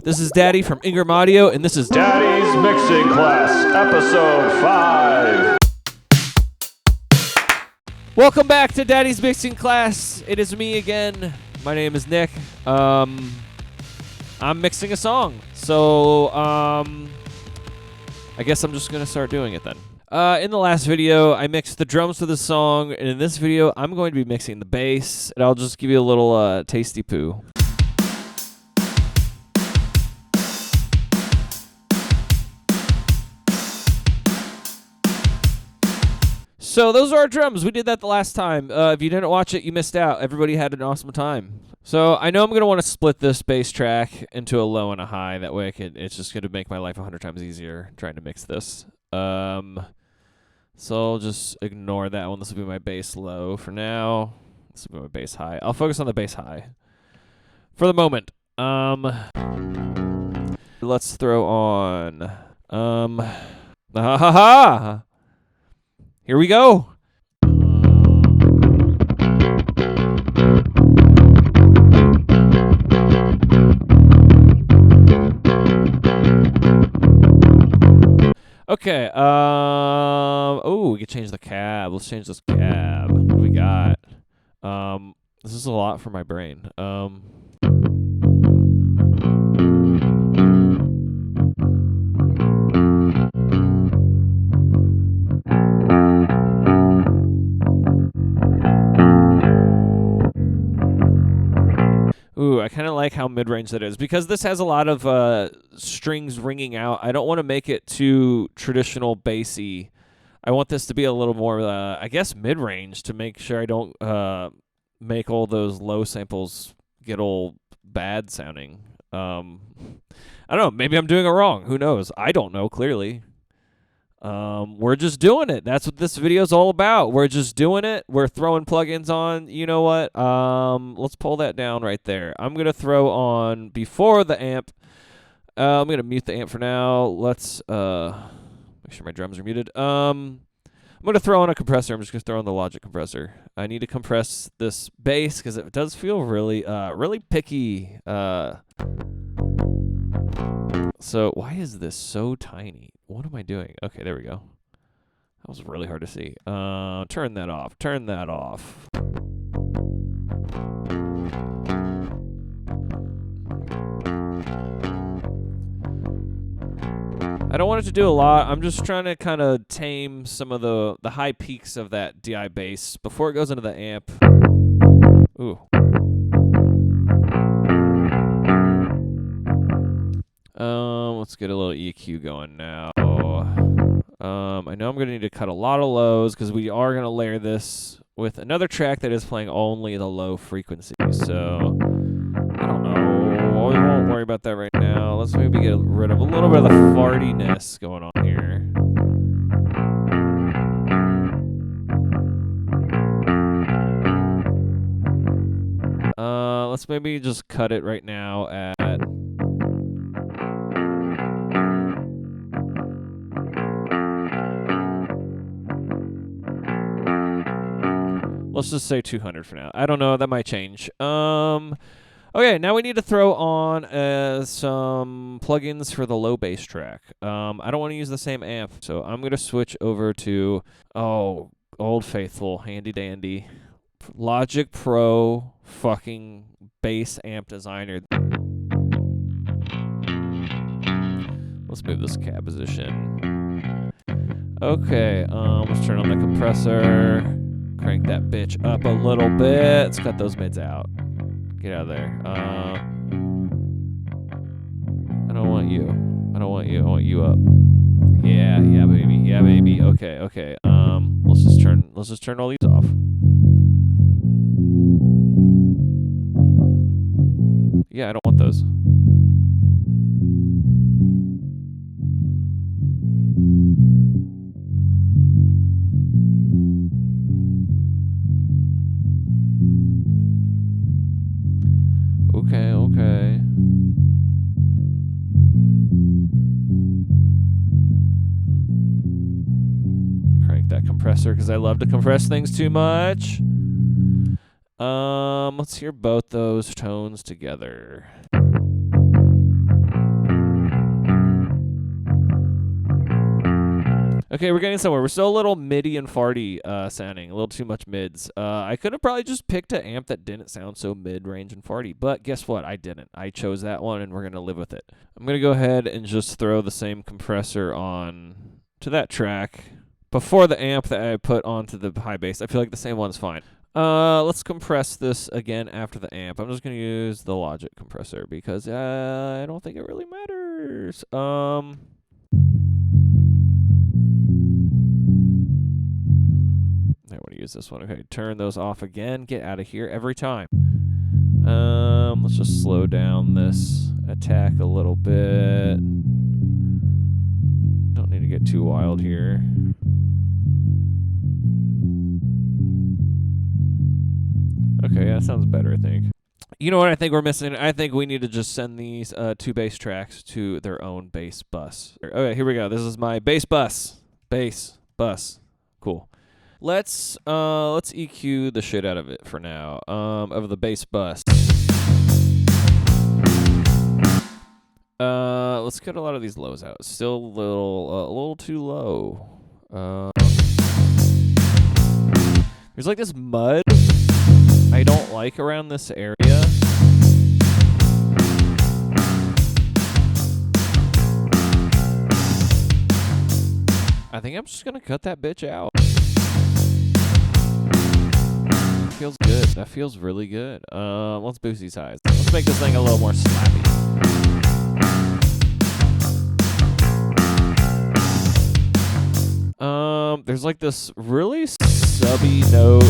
This is Daddy from Ingram Audio, and this is Daddy's Mixing Class, Episode 5. Welcome back to Daddy's Mixing Class. It is me again. My name is Nick. I'm mixing a song, so I guess I'm just gonna start doing it then. In the last video, I mixed the drums for the song, and in this video, I'm going to be mixing the bass, and I'll just give you a little tasty poo. So those are our drums. We did that the last time. If you didn't watch it, you missed out. Everybody had an awesome time. So I know I'm going to want to split this bass track into a low and a high. That way it's just going to make my life 100 times easier trying to mix this. So I'll just ignore that one. This will be my bass low for now. This will be my bass high. I'll focus on the bass high for the moment. Let's throw on Here we go. Okay. Oh, we can change the cab. Let's change this cab. What do we got? This is a lot for my brain. Ooh, I kind of like how mid-range that is. Because this has a lot of strings ringing out, I don't want to make it too traditional bassy. I want this to be a little more, I guess, mid-range to make sure I don't make all those low samples get all bad sounding. I don't know. Maybe I'm doing it wrong. Who knows? I don't know, clearly. We're just doing it. That's what this video is all about. We're just doing it. We're throwing plugins on. You know what? Let's pull that down right there. I'm going to throw on before the amp. I'm going to mute the amp for now. Let's make sure my drums are muted. I'm going to throw on a compressor. I'm just going to throw on the Logic compressor. I need to compress this bass because it does feel really, really picky. So why is this so tiny? What am I doing? Okay, there we go. That was really hard to see. Turn that off. Turn that off. I don't want it to do a lot. I'm just trying to kind of tame some of the high peaks of that DI bass before it goes into the amp. Ooh. Let's get a little EQ going now. I know I'm going to need to cut a lot of lows because we are going to layer this with another track that is playing only the low frequency. So, I don't know. We won't worry about that right now. Let's maybe get rid of a little bit of the fartiness going on here. Let's maybe just cut it right now at... Let's just say 200 for now. I don't know. That might change. Okay, now we need to throw on some plugins for the low bass track. I don't want to use the same amp, so I'm going to switch over to, old faithful, handy dandy, Logic Pro fucking bass amp designer. Let's move this cab position. Okay, let's turn on the compressor. Crank that bitch up a little bit. Let's cut those mids out. Get out of there. I don't want you. I don't want you. I want you up. Yeah, baby. Yeah, baby. Okay. Let's just turn all these off. Yeah, I don't want those. Okay. Crank that compressor because I love to compress things too much. Let's hear both those tones together. Okay, we're getting somewhere. We're still a little midi and farty sounding, a little too much mids. I could have probably just picked an amp that didn't sound so mid-range and farty, but guess what? I didn't. I chose that one, and we're going to live with it. I'm going to go ahead and just throw the same compressor on to that track before the amp that I put onto the high bass. I feel like the same one's fine. Let's compress this again after the amp. I'm just going to use the Logic compressor because I don't think it really matters. I want to use this one. Okay, turn those off again. Get out of here every time. Let's just slow down this attack a little bit. Don't need to get too wild here. Okay, that sounds better, I think. You know what I think we're missing? I think we need to just send these two bass tracks to their own bass bus. Okay, here we go. This is my bass bus. Bass bus. Cool. Let's EQ the shit out of it for now. Of the bass bus. Let's cut a lot of these lows out. Still a little too low. There's like this mud I don't like around this area. I think I'm just gonna cut that bitch out. Feels good. That feels really good. Let's boost these highs. Let's make this thing a little more slappy. There's like this really subby note.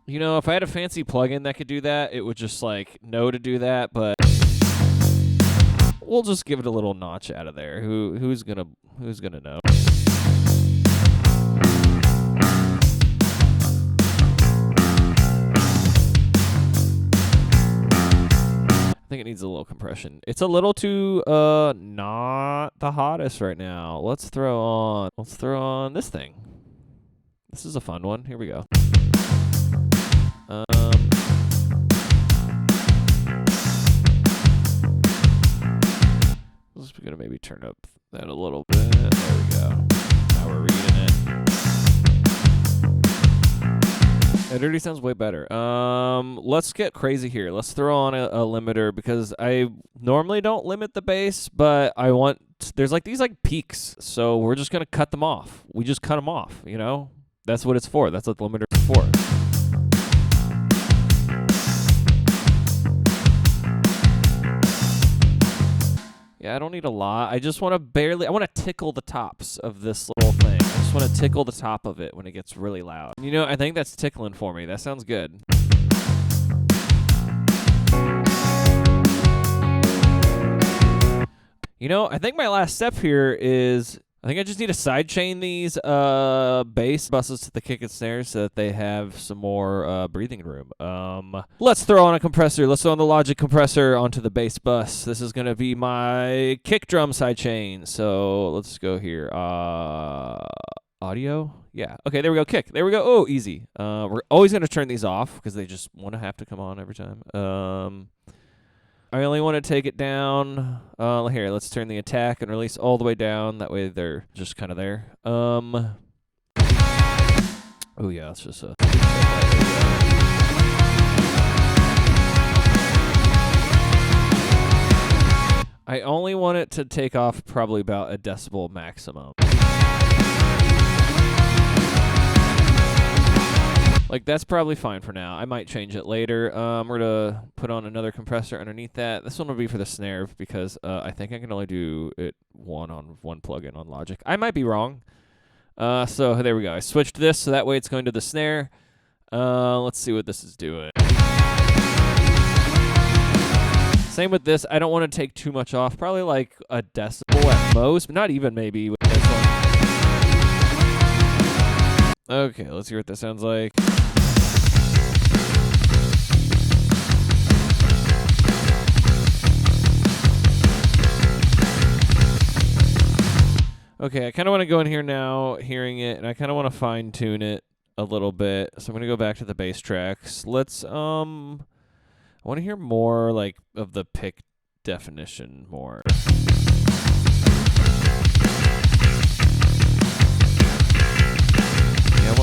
You know, if I had a fancy plugin that could do that, it would just like know to do that, but we'll just give it a little notch out of there. Who's gonna know? I think it needs a little compression. It's a little too not the hottest right now. Let's throw on this thing. This is a fun one. Here we go. Just gonna maybe turn up that a little bit. There we go. Now we're reading it. It already sounds way better. Let's get crazy here. Let's throw on a limiter because I normally don't limit the bass, but there's like these like peaks, so we're just gonna cut them off. We just cut them off, you know? That's what it's for. That's what the limiter is for. Yeah, I don't need a lot. I just want to tickle the tops of this little thing. I just want to tickle the top of it when it gets really loud. You know, I think that's tickling for me. That sounds good. You know, I think my last step here is I think I just need to sidechain these bass buses to the kick and snare so that they have some more breathing room. Let's throw on a compressor. Let's throw on the Logic compressor onto the bass bus. This is going to be my kick drum sidechain. So let's go here. Audio? Yeah. Okay, there we go. Kick. There we go. Oh, easy. We're always going to turn these off because they just want to have to come on every time. I only want to take it down. Here, let's turn the attack and release all the way down. That way they're just kind of there. Oh, yeah, let's just... I only want it to take off probably about a decibel maximum. Like, that's probably fine for now. I might change it later. We're going to put on another compressor underneath that. This one will be for the snare because I think I can only do it one plugin on Logic. I might be wrong. So there we go. I switched this so that way it's going to the snare. Let's see what this is doing. Same with this. I don't want to take too much off. Probably like a decibel at most, but not even maybe with this one. Okay, let's hear what that sounds like. Okay, I kind of want to go in here now, hearing it, and I kind of want to fine-tune it a little bit. So I'm going to go back to the bass tracks. Let's, I want to hear more, like, of the pick definition more.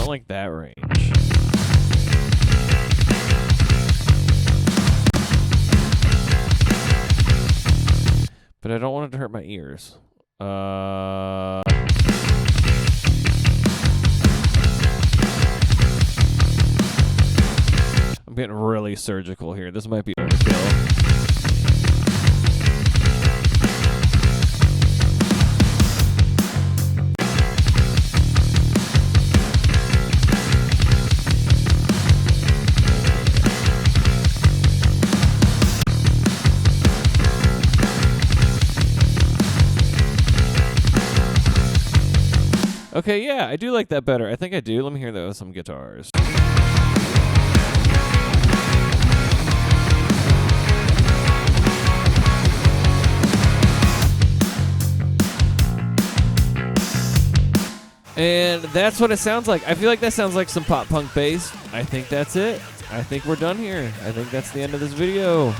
want like that range. But I don't want it to hurt my ears. I'm getting really surgical here. This might be overkill. Okay, yeah, I do like that better. I think I do. Let me hear those, some guitars. And that's what it sounds like. I feel like that sounds like some pop punk bass. I think that's it. I think we're done here. I think that's the end of this video.